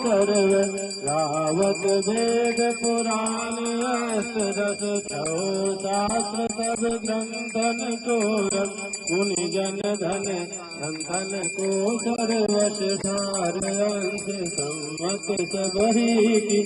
सर्व रावत वेद पुराण अस्त्र दस छो शास्त्र सब ग्रंथन चोरम मुनि जन धन संतन को सर्वश सार अंश सम्मत सबरी की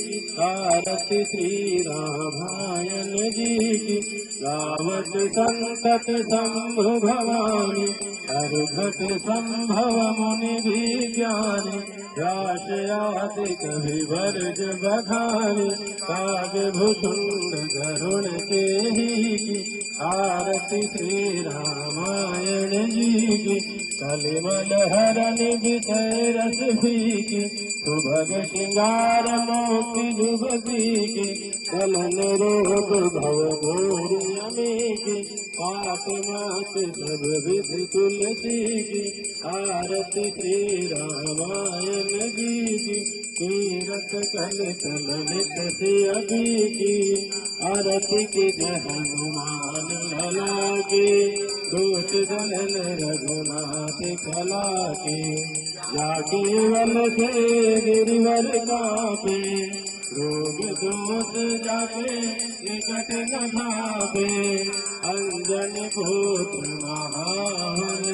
आरती श्री रामायण जी की गावत संकट शंभु भवानी हरघट संभव मुनि भी ज्ञानी व्यास आदि कवि वर्ज बखानी काव्य भूषुंड गरुण के ही की आरती श्री रामायण जी की कलिमल हरण विषय रस फीकी सुभग श्रृंगार मोक्ति जुगती की कलन रोग भव मोरियमी की पाप मात सब विध तुलसी की आरती श्री रामायण जी की कीरत कल तल नित से अभी की आरती की जय हनुमान लला के दोष दलन रघुनाथ कला के जाके वल से गिरिवर कापे रोग दोष जाके निकट न भावे अंजन पुत्र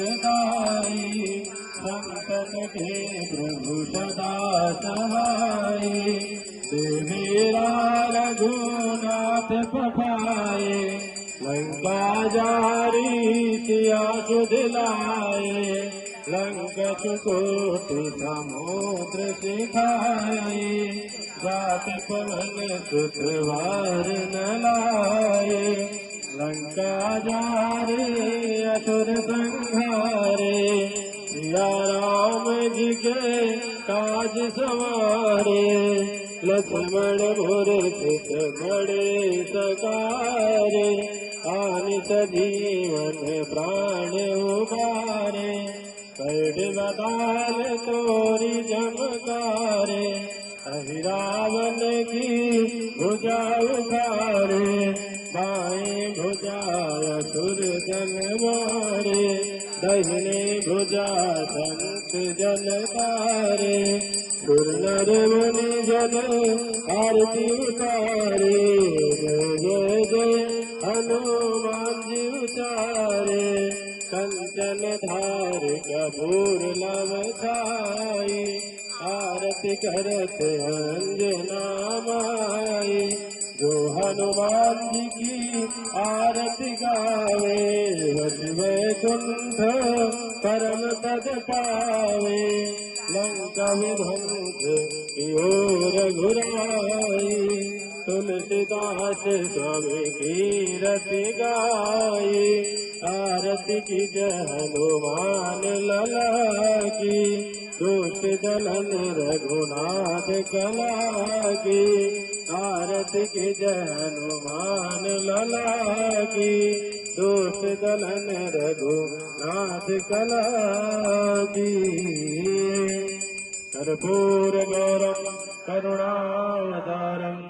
महादाई संकट के प्रभु सदा सहाय देवीरा रघुनाथ पठाए लंका जारी सिया सुध लाए लंक सुकोटि समुद्र सिखाए जात पवन सुत वार न लाए लंका जारे असुर संहारे सिया राम जी के काज सवारे लक्ष्मण मुरसित बड़े सकारे आनि सजीवन प्राण उबारे कैड बदाल तोरी चमकारे रावण की भुजा उखारे बाएं भुजा असुर जन मारे दाहिने भुजा संत जन तारे सुर नर मुनि जन आरती उतारे जय जय जय हनुमान जी उचारे कंचन धार कपूर लव छाई आरती करत अंजना माई जो हनुमान जी की आरती गावे वज वैकुंठ परम पद पावे लंका विध्वंस की ओर घुराई तुलसीदास स्वामी की रति गाई आरती की जय हनुमान लला की दोष दलन रघुनाथ कला की आरती की जय हनुमान लला की दोष दलन रघुनाथ कला की कर्पूर गौरम करुणावतारम